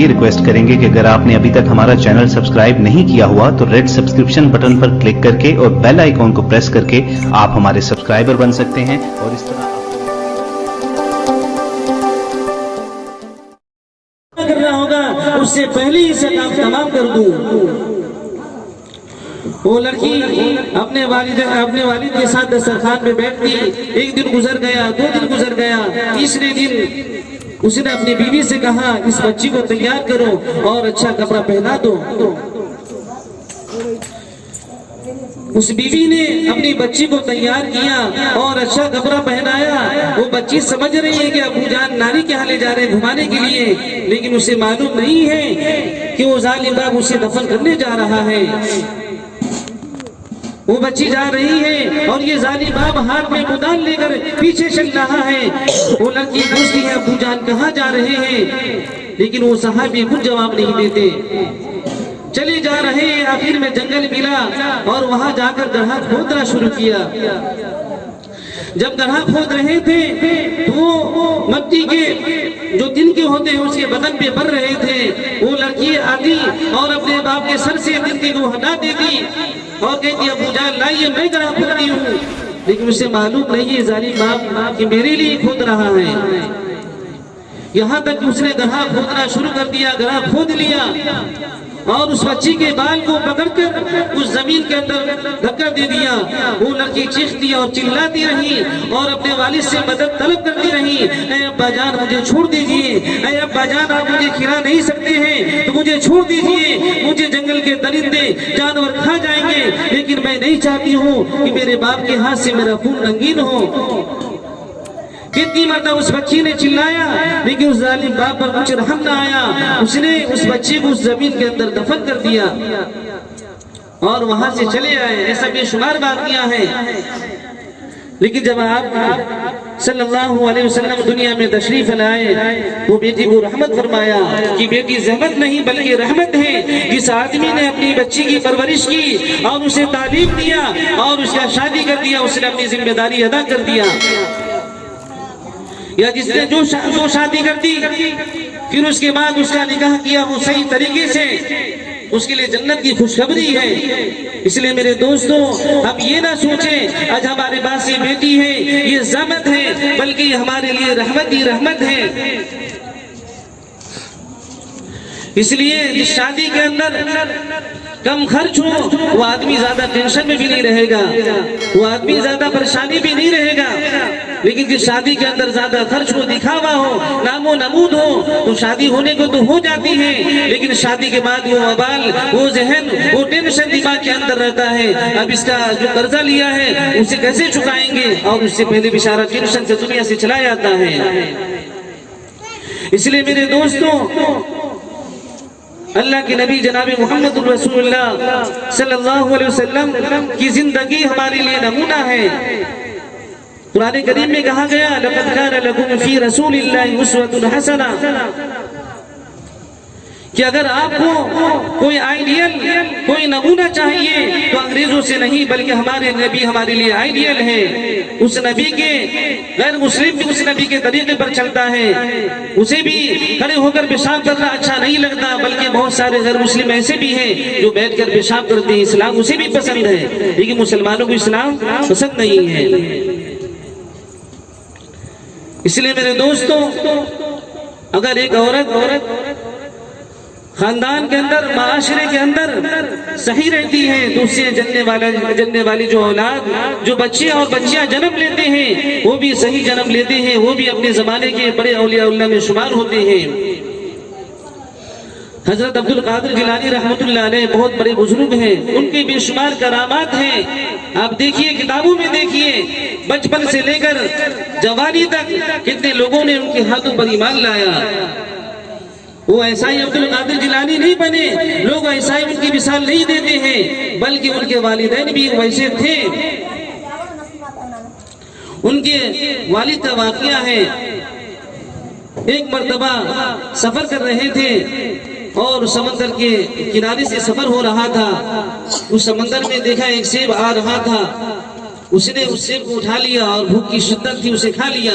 ये रिक्वेस्ट करेंगे कि अगर आपने अभी तक हमारा चैनल सब्सक्राइब नहीं किया हुआ तो रेड सब्सक्रिप्शन बटन पर क्लिक करके और बेल आइकॉन को प्रेस करके आप हमारे सब्सक्राइबर बन सकते हैं और इस तरह करना होगा उससे पहले ही से काम तमाम कर दूं। वो लड़की अपने वालिद के साथ दस्तरखान में बैठती। एक दिन गुजर गया, 2 दिन गुजर गया, तीसरे दिन उसने अपनी बीवी से कहा इस बच्ची को तैयार करो और अच्छा कपड़ा पहना दो। उस बीवी ने अपनी बच्ची को तैयार किया और अच्छा कपड़ा पहनाया। वो बच्ची समझ रही है कि अबू जान नानी के यहाँ ले जा रहे हैं घुमाने के लिए, लेकिन उसे मालूम नहीं है कि वो जालिम बाप उसे दफन करने जा रहा है। वो बच्ची जा रही है और ये जालिम बाप हाथ में कुदाल लेकर पीछे चल रहा है। वो लड़की पूछती है अबू जान कहाँ जा रहे हैं, लेकिन वो साहबी कुछ जवाब नहीं देते। चले जा रहे हैं, आखिर में जंगल मिला और वहां जाकर गड्ढा खोदना शुरू किया। जब गड्ढा खोद रहे थे तो वो मट्टी के जो तिनके होते हैं उसके बदन पे भर रहे थे। वो लड़की आती और अपने बाप के सर से तिनके को हटा देती और कहती अबू जान लाइए मैं गड्ढा खोदती हूँ, लेकिन उसे मालूम नहीं है जालिम बाप कि मेरे लिए खोद रहा है। यहाँ तक उसने गड्ढा खोदना शुरू कर दिया, गड्ढा खोद लिया और उस बच्ची के बाल को पकड़कर उस जमीन के अंदर धक्का दे दिया। वो लड़की चीखती और चिल्लाती रही और अपने वालिद से मदद तलब करती रही। ऐ अब्बा जान मुझे छोड़ दीजिए, ऐ अब्बा जान आप मुझे खिला नहीं सकते हैं तो मुझे छोड़ दीजिए, मुझे जंगल के दरिंदे जानवर खा जाएंगे, लेकिन मैं नहीं चाहती हूँ कि मेरे बाप के हाथ से मेरा खून रंगीन हो। कितनी मरतबा उस बच्ची ने चिल्लाया, लेकिन उस जालिम बाप पर कुछ रहम ना आया। उसने उस बच्ची को उस जमीन के अंदर दफन कर दिया और वहां से चले आए। ऐसा बेशुमार वाक़िया है। लेकिन जब आप सल्लल्लाहु अलैहि वसल्लम दुनिया में तशरीफ लाए वो बेटी को रहमत फरमाया कि बेटी जहमत नहीं बल्कि रहमत है। जिस आदमी ने अपनी बच्ची की परवरिश की और उसे तालीम दिया और उसका शादी कर दिया, उसने अपनी जिम्मेदारी अदा कर दिया। या जिसने जो शादी कर दी फिर उसके बाद उसका निकाह किया वो सही तरीके से, उसके लिए जन्नत की खुशखबरी है। इसलिए मेरे दोस्तों हम ये ना सोचें आज हमारे पास ये बेटी है ये ज़हमत है, बल्कि हमारे लिए रहमत ही रहमत है। इसलिए इस शादी के अंदर कम खर्च हो, वो आदमी ज्यादा टेंशन में भी नहीं रहेगा, वो आदमी ज्यादा परेशानी भी नहीं रहेगा। लेकिन जिस शादी के अंदर ज्यादा खर्च हो, दिखावा हो, नामो नमूद हो, तो शादी होने को तो हो जाती है, लेकिन शादी के बाद वो अबाल, वो जहन, वो टेंशन दिमाग के अंदर रहता है। अब इसका जो कर्जा लिया है उसे कैसे चुकाएंगे, और उससे पहले भी सारा टेंशन से दुनिया से चला जाता है। इसलिए मेरे दोस्तों अल्लाह के नबी जनाब मोहम्मद रसूलुल्लाह सल्लल्लाहु अलैहि वसल्लम की जिंदगी हमारे लिए नमूना है। कुरान करीम में कहा गया लक़द कान लकुम फी रसूलिल्लाहि उस्वतुन हसना, कि अगर आपको कोई आइडियल, कोई नमूना चाहिए तो अंग्रेजों से नहीं बल्कि हमारे नबी हमारे लिए आइडियल है। उस नबी के गैर मुस्लिम भी उस नबी के तरीके पर चलता है, उसे भी खड़े होकर पेशाब करना अच्छा नहीं लगता, बल्कि बहुत सारे गैर मुस्लिम ऐसे भी हैं जो बैठकर पेशाब करते हैं। इस्लाम उसे भी पसंद है, लेकिन मुसलमानों को इस्लाम पसंद नहीं है। इसलिए मेरे दोस्तों अगर एक औरत खानदान के अंदर, माशरे के अंदर सही रहती है तो उससे जन्ने वाली जो औलाद, जो बच्चे और बच्चियां जन्म लेते हैं वो भी सही जन्म लेते हैं, वो भी अपने जमाने के बड़े औलिया में शुमार होते हैं। हजरत अब्दुल कादिर जिलानी रहमतुल्लाह अलैह बहुत बड़े बुजुर्ग हैं, उनके बेशुमार करामात हैं। आप देखिए, किताबों में देखिए, बचपन से लेकर जवानी तक कितने लोगों ने उनके हाथों पर ईमान लाया। वो ऐसा ही अब्दुल कादिर जिलानी नहीं बने, लोग ऐसा ही उनकी मिसाल नहीं देते हैं, बल्कि उनके वालिदैन भी वैसे थे। उनके वालिद का वाकया है, एक मर्तबा सफर कर रहे थे और समंदर के किनारे से सफर हो रहा था। उस समंदर में देखा एक सेब आ रहा था, उसने उस सेब को उठा लिया और भूख की शिद्दत थी उसे खा लिया।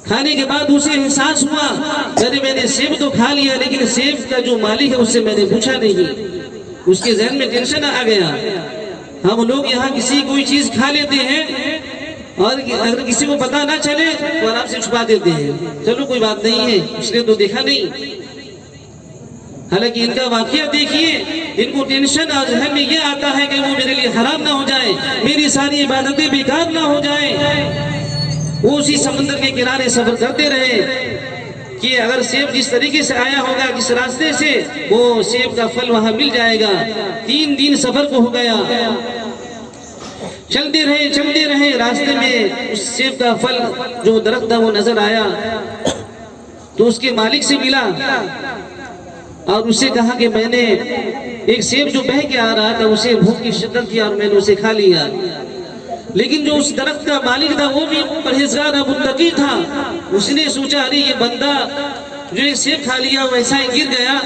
खाने के बाद उसे एहसास हुआ, अरे मैंने सेब तो खा लिया, लेकिन सेब का जो मालिक है उससे मैंने पूछा नहीं। उसके जहन में टेंशन आ गया। हम लोग यहाँ किसी कोई चीज खा लेते हैं और अगर किसी को पता ना चले तो आराम से छुपा देते हैं, चलो कोई बात नहीं है, उसने तो देखा नहीं। हालांकि इनका वाकया देखिए, इनको टेंशन और जहन में ये आता है कि वो मेरे लिए हराम ना हो जाए, मेरी सारी इबादतें बेकार ना हो जाए। वो उसी समंदर के किनारे सफर करते रहे कि अगर सेब जिस तरीके से आया होगा, जिस रास्ते से, वो सेब का फल वहां मिल जाएगा। 3 दिन सफर को हो गया। चलते रहे, रास्ते में उस सेब का फल जो दरख्त था वो नजर आया, तो उसके मालिक से मिला और उससे कहा कि मैंने एक सेब जो बह के आ रहा था उसे भूख की शिद्दत थी और मैंने उसे खा लिया। लेकिन जो उस दरख्त का मालिक था वो भी परहेजगार मुत्तकी था। उसने सोचा अरे ये बंदा जो एक सेब खा लिया वैसा ही गिर गया,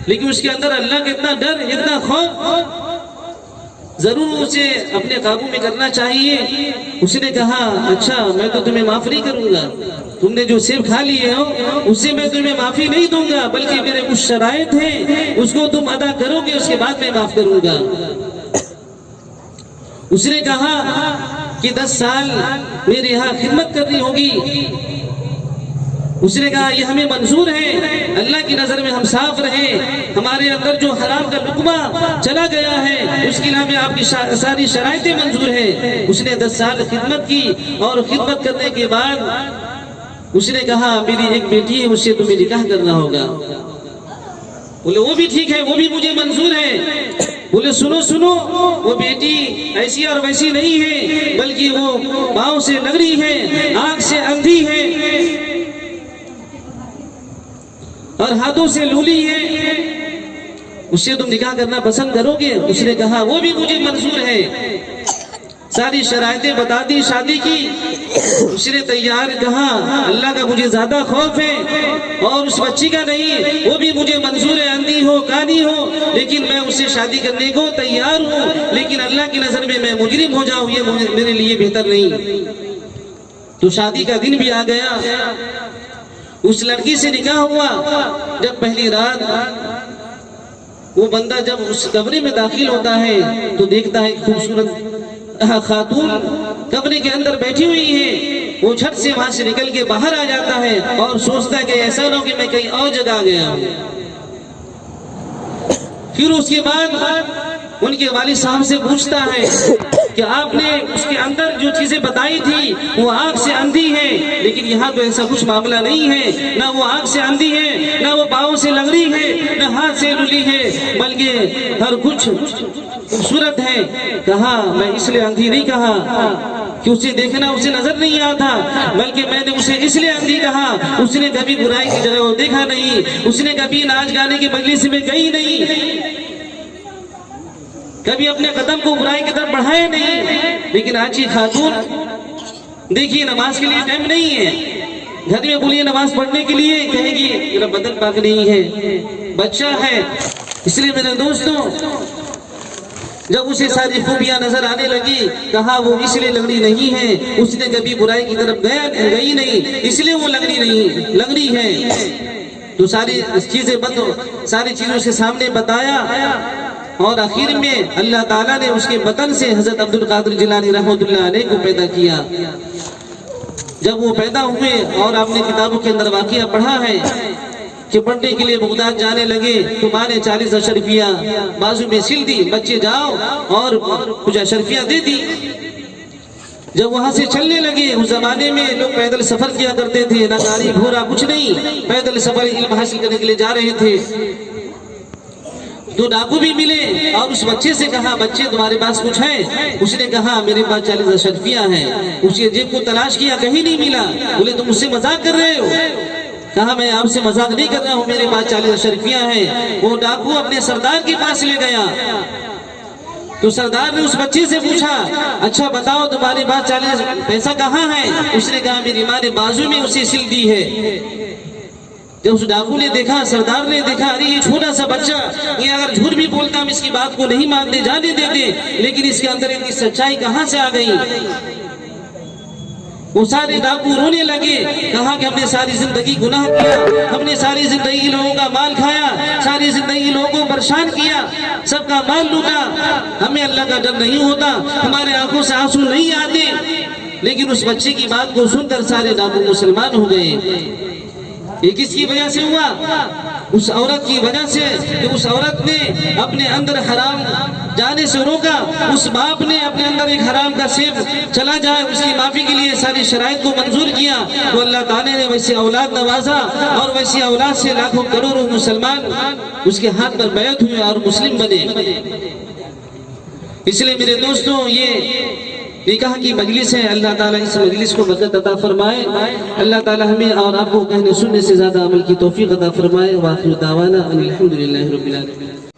लेकिन उसके अंदर अल्लाह का इतना डर, इतना खौफ, जरूर उसे अपने काबू में करना चाहिए। उसने कहा अच्छा मैं तो तुम्हें माफ नहीं करूंगा, तुमने जो सेब खा लिए हो उससे मैं तुम्हें माफी नहीं दूंगा, बल्कि मेरे कुछ शराइत हैं उसको तुम अदा करोगे, उसके बाद मैं माफ करूंगा। उसने कहा कि 10 साल मेरे यहाँ खिदमत करनी होगी। उसने कहा यह हमें मंजूर है, अल्लाह की नजर में हम साफ रहे, हमारे अंदर जो हराम का लुकमा चला गया है उसके लिए हमें आपकी सारी शराइतें मंजूर है। उसने 10 साल खिदमत की और खिदमत करने के बाद उसने कहा मेरी एक बेटी है, उससे तुम्हें निकाह करना होगा। बोले वो भी ठीक है, वो भी मुझे मंजूर है। बोले सुनो सुनो, वो बेटी ऐसी और वैसी नहीं है, बल्कि वो पाँव से लंगड़ी है, आंख से अंधी है और हाथों से लूली है, उससे तुम निकाह करना पसंद करोगे? उसने कहा वो भी मुझे मंजूर है। सारी शराइतें बता दी शादी की। उसने तैयार कहा अल्लाह का मुझे ज्यादा खौफ है और उस बच्ची का नहीं, वो भी मुझे मंजूर है, अंधी हो कानी हो, लेकिन मैं उससे शादी करने को तैयार हूँ, लेकिन अल्लाह की नजर में मैं मुजरिम हो जाऊँ ये मेरे लिए बेहतर नहीं। तो शादी का दिन भी आ गया। उस लड़की से निकाह हुआ। जब पहली रात वो बंदा जब उस कमरे में दाखिल होता है तो देखता है खूबसूरत खातून कमरे के अंदर बैठी हुई है। वो झट से वहां से निकल के बाहर आ जाता है और सोचता है कि ऐसा ना हो कि मैं कहीं और जगह आ गया हूं। फिर उसके बाद उनके वालिद साहब से पूछता है कि आपने उसके अंदर जो चीजें बताई थी वो आंख से अंधी है, लेकिन यहाँ तो ऐसा कुछ मामला नहीं है, ना वो आंख से अंधी है, ना वो पाँव से लंगड़ी है, ना हाथ से लुली है, बल्कि हर कुछ खूबसूरत है। कहा मैं इसलिए अंधी नहीं कहा कि उसे देखना उसे नजर नहीं आता, बल्कि मैंने उसे इसलिए अंधी कहा उसने कभी बुराई की जगह को देखा नहीं, उसने कभी नाच गाने की मजलिस में गई नहीं, कभी अपने कदम को बुराई की तरफ बढ़ाया नहीं। लेकिन आज की खातून देखिए नमाज के लिए टाइम नहीं है, घर में बोलिए नमाज पढ़ने के लिए कहेगी मेरा बदन पाक नहीं है, बच्चा है। इसलिए मेरे दोस्तों जब उसे सारी खूबियां नजर आने लगी, कहा वो इसलिए लंगड़ी नहीं है, उसने कभी बुराई की तरफ गई नहीं, इसलिए वो लंगड़ी है। तो सारी चीजें सारी चीजों के सामने बताया और आखिर में अल्लाह ताला ने उसके बतन से हजरत अब्दुल कादिर जिलानी रहमतुल्लाह अलैह को पैदा किया। जब वो पैदा हुए और आपने किताबों के अंदर वाकया पढ़ा है कि पढ़ने के लिए बगदाद जाने लगे तो माँ ने 40 अशरफियाँ बाजू में सिल दी, बच्चे जाओ और कुछ अशरफियाँ दे दी। जब वहां से चलने लगे, उस जमाने में लोग पैदल सफर किया करते थे, ना गाड़ी घोड़ा कुछ नहीं, पैदल सफर इल्म हासिल करने के लिए जा रहे थे। तो डाकू भी मिले और उस बच्चे से कहा बच्चे तुम्हारे पास कुछ है? उसने कहा मेरे पास 40 अशरफियाँ हैं। उसके जेब को तलाश किया, कहीं नहीं मिला। बोले तुम मुझसे मजाक कर रहे हो? कहा मैं आपसे मजाक नहीं कर रहा हूँ, मेरे पास 40 अशरफियाँ हैं। वो डाकू अपने सरदार के पास ले गया। तो सरदार ने उस बच्चे से पूछा अच्छा बताओ तुम्हारे पास 40 पैसा कहाँ है? उसने कहा मेरी माँ ने बाजू में उसे सिल दी है। जब उस डाकू ने देखा, सरदार ने देखा, अरे ये छोटा सा बच्चा, ये अगर झूठ भी बोलता हम इसकी बात को नहीं मानते, जाने देते, लेकिन इसके अंदर इतनी सच्चाई कहाँ से आ गई? वो सारे डाकू रोने लगे, कहा कि हमने सारी जिंदगी गुनाह किया, हमने सारी जिंदगी लोगों का माल खाया, सारी जिंदगी लोगों को परेशान किया, सबका माल लूटा, हमें अल्लाह का डर नहीं होता, हमारे आंखों से आंसू नहीं आते। लेकिन उस बच्चे की बात को सुनकर सारे डाकू मुसलमान हो गए। ये किसकी वजह से हुआ? उस औरत की वजह से कि उस औरत ने अपने अंदर हराम जाने से रोका, उस बाप ने अपने अंदर एक हराम का सेब चला जाए उसकी माफी के लिए सारी शराइत को मंजूर किया, तो अल्लाह ताला ने वैसे औलाद नवाजा और वैसी औलाद से लाखों करोड़ों मुसलमान उसके हाथ पर बैत हुए और मुस्लिम बने। इसलिए मेरे दोस्तों, ये निकाह की मजलिस है, अल्लाह ताला इस मजलिस को बरकत अता फरमाए। अल्लाह ताला हमें और आपको कहने सुनने से ज्यादा अमल की तौफीक अता फरमाए। वाखिर दावाना अनिल हम्दुलिल्लाहि रब्बिल आलमीन।